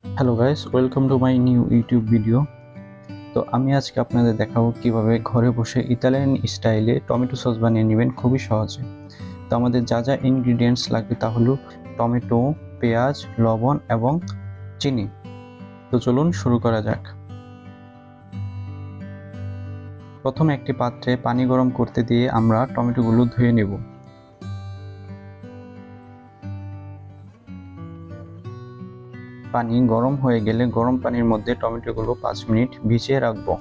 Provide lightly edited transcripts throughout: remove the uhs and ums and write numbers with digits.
Hello guys, welcome to my new YouTube video. তো আমি আজকে আপনাদের দেখাবো কিভাবে ঘরে বসে ইতালিয়ান স্টাইলে টমেটো সস বানিয়ে নেবেন খুবই সহজে। তো আমাদের যা যা ইনগ্রিডিয়েন্টস লাগবে তা হলো টমেটো, পেঁয়াজ, লবণ এবং চিনি। তো চলুন শুরু করা যাক। প্রথমে একটি পাত্রে পানি গরম করতে দিয়ে আমরা টমেটোগুলো ধুয়ে নেব। পানি গরম হয়ে গেলে গরম পানির মধ্যে টমেটোগুলো 5 মিনিট ভিজিয়ে রাখবো।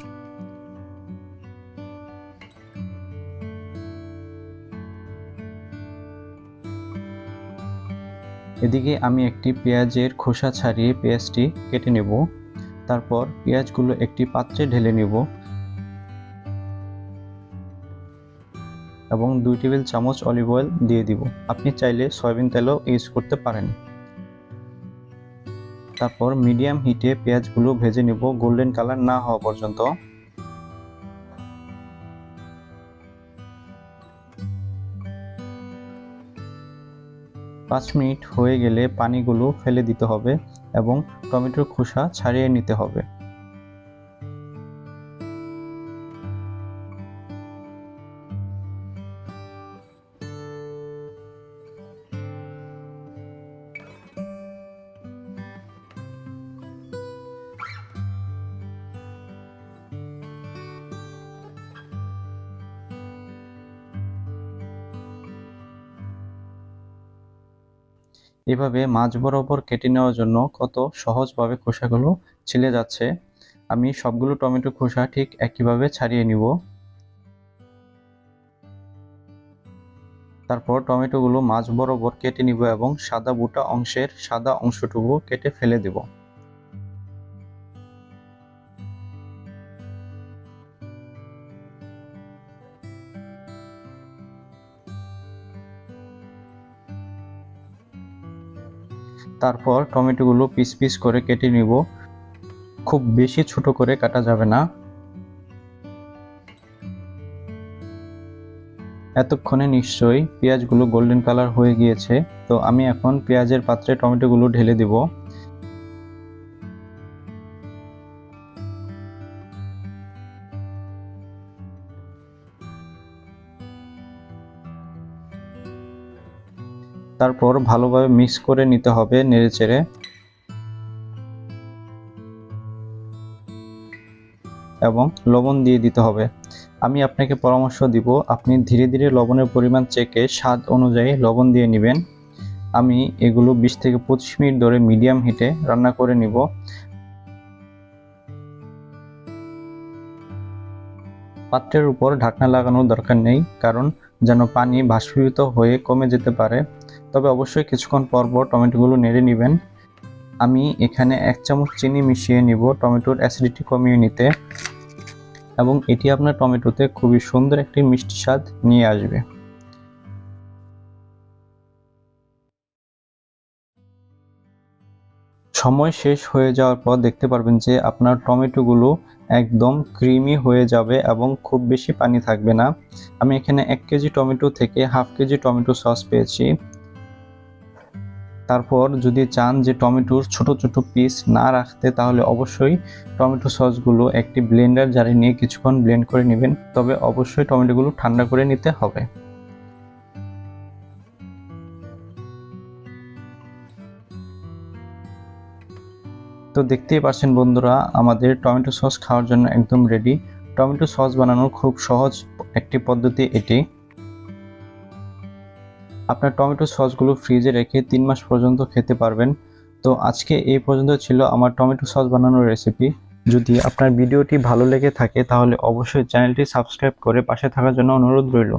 এদিকে আমি একটি পেঁয়াজের খোসা ছাড়িয়ে পেঁয়াজটি কেটে নেব। তারপর পেঁয়াজগুলো একটি পাত্রে ঢেলে নেব এবং 2 টেবিল চামচ অলিভ অয়েল দিয়ে দিব। আপনি চাইলে সয়াবিন তেলও ইউজ করতে পারেন। তারপর মিডিয়াম হিটে পেঁয়াজগুলো ভেজে নেব গোল্ডেন কালার না হওয়া পর্যন্ত। পাঁচ মিনিট হয়ে গেলে পানিগুলো ফেলে দিতে হবে এবং টমেটোর খোসা ছাড়িয়ে নিতে হবে। এভাবে মাঝ বরাবর কেটে নেওয়ার জন্য কত সহজভাবে খোসাগুলো ছিলে যাচ্ছে। আমি সবগুলো টমেটো খোসা ঠিক একইভাবে ছাড়িয়ে নিব। তারপর টমেটোগুলো মাঝ বরাবর কেটে নিব এবং সাদা বুটা অংশের সাদা অংশটুকু কেটে ফেলে দেব। তারপর টমেটোগুলো পিস পিস করে কেটে নিব। খুব বেশি ছোট করে কাটা যাবে না। এতক্ষণে নিশ্চয়ই পেঁয়াজগুলো গোল্ডেন কালার হয়ে গিয়েছে। তো আমি এখন পেঁয়াজের পাত্রে টমেটোগুলো ঢেলে দেব। তারপর ভালোভাবে মিক্স করে নিতে হবে নেড়েচেড়ে। এবং লবণ দিয়ে দিতে হবে। আমি আপনাকে পরামর্শ দিব আপনি ধীরে ধীরে লবণের পরিমাণ চেকে স্বাদ অনুযায়ী লবণ দিয়ে নেবেন। আমি এগুলো 20 থেকে 25 মিনিট ধরে মিডিয়াম হিটে রান্না করে নিব। পাত্রের উপর ঢাকনা লাগানোর দরকার নেই, কারণ যেন পানি বাষ্পীভূত হয়ে কমে যেতে পারে। তবে অবশ্যই কিছুক্ষণ পর পর টমেটোগুলো নেড়ে নেবেন। আমি এখানে 1 চামচ চিনি মিশিয়ে নিব টমেটোর অ্যাসিডিটি কমিয়ে নিতে, এবং এটি আপনার টমেটোতে খুবই সুন্দর একটি মিষ্টি স্বাদ নিয়ে আসবে। সময় শেষ হয়ে যাওয়ার পর দেখতে পারবেন যে আপনার টমেটোগুলো একদম ক্রিমি হয়ে যাবে এবং খুব বেশি পানি থাকবে না। আমি এখানে 1 কেজি টমেটো থেকে হাফ কেজি টমেটো সস পেয়েছি। তারপর যদি চান যে টমেটোর ছোট ছোট পিস না রাখতে, তাহলে অবশ্যই টমেটো সসগুলো একটি ব্লেন্ডার জারে নিয়ে কিছুক্ষণ ব্লেন্ড করে নেবেন। তবে অবশ্যই টমেটোগুলো ঠান্ডা করে নিতে হবে। তো দেখতেই পাচ্ছেন বন্ধুরা, আমাদের টমেটো সস খাওয়ার জন্য একদম রেডি। টমেটো সস বানানোর খুব সহজ একটি পদ্ধতি এটি। আপনার টমেটো সসগুলো ফ্রিজে রেখে 3 মাস পর্যন্ত খেতে পারবেন। তো আজকে এই পর্যন্ত ছিল আমার টমেটো সস বানানোর রেসিপি। যদি আপনার ভিডিওটি ভালো লেগে থাকে তাহলে অবশ্যই চ্যানেলটি সাবস্ক্রাইব করে পাশে থাকার জন্য অনুরোধ রইল।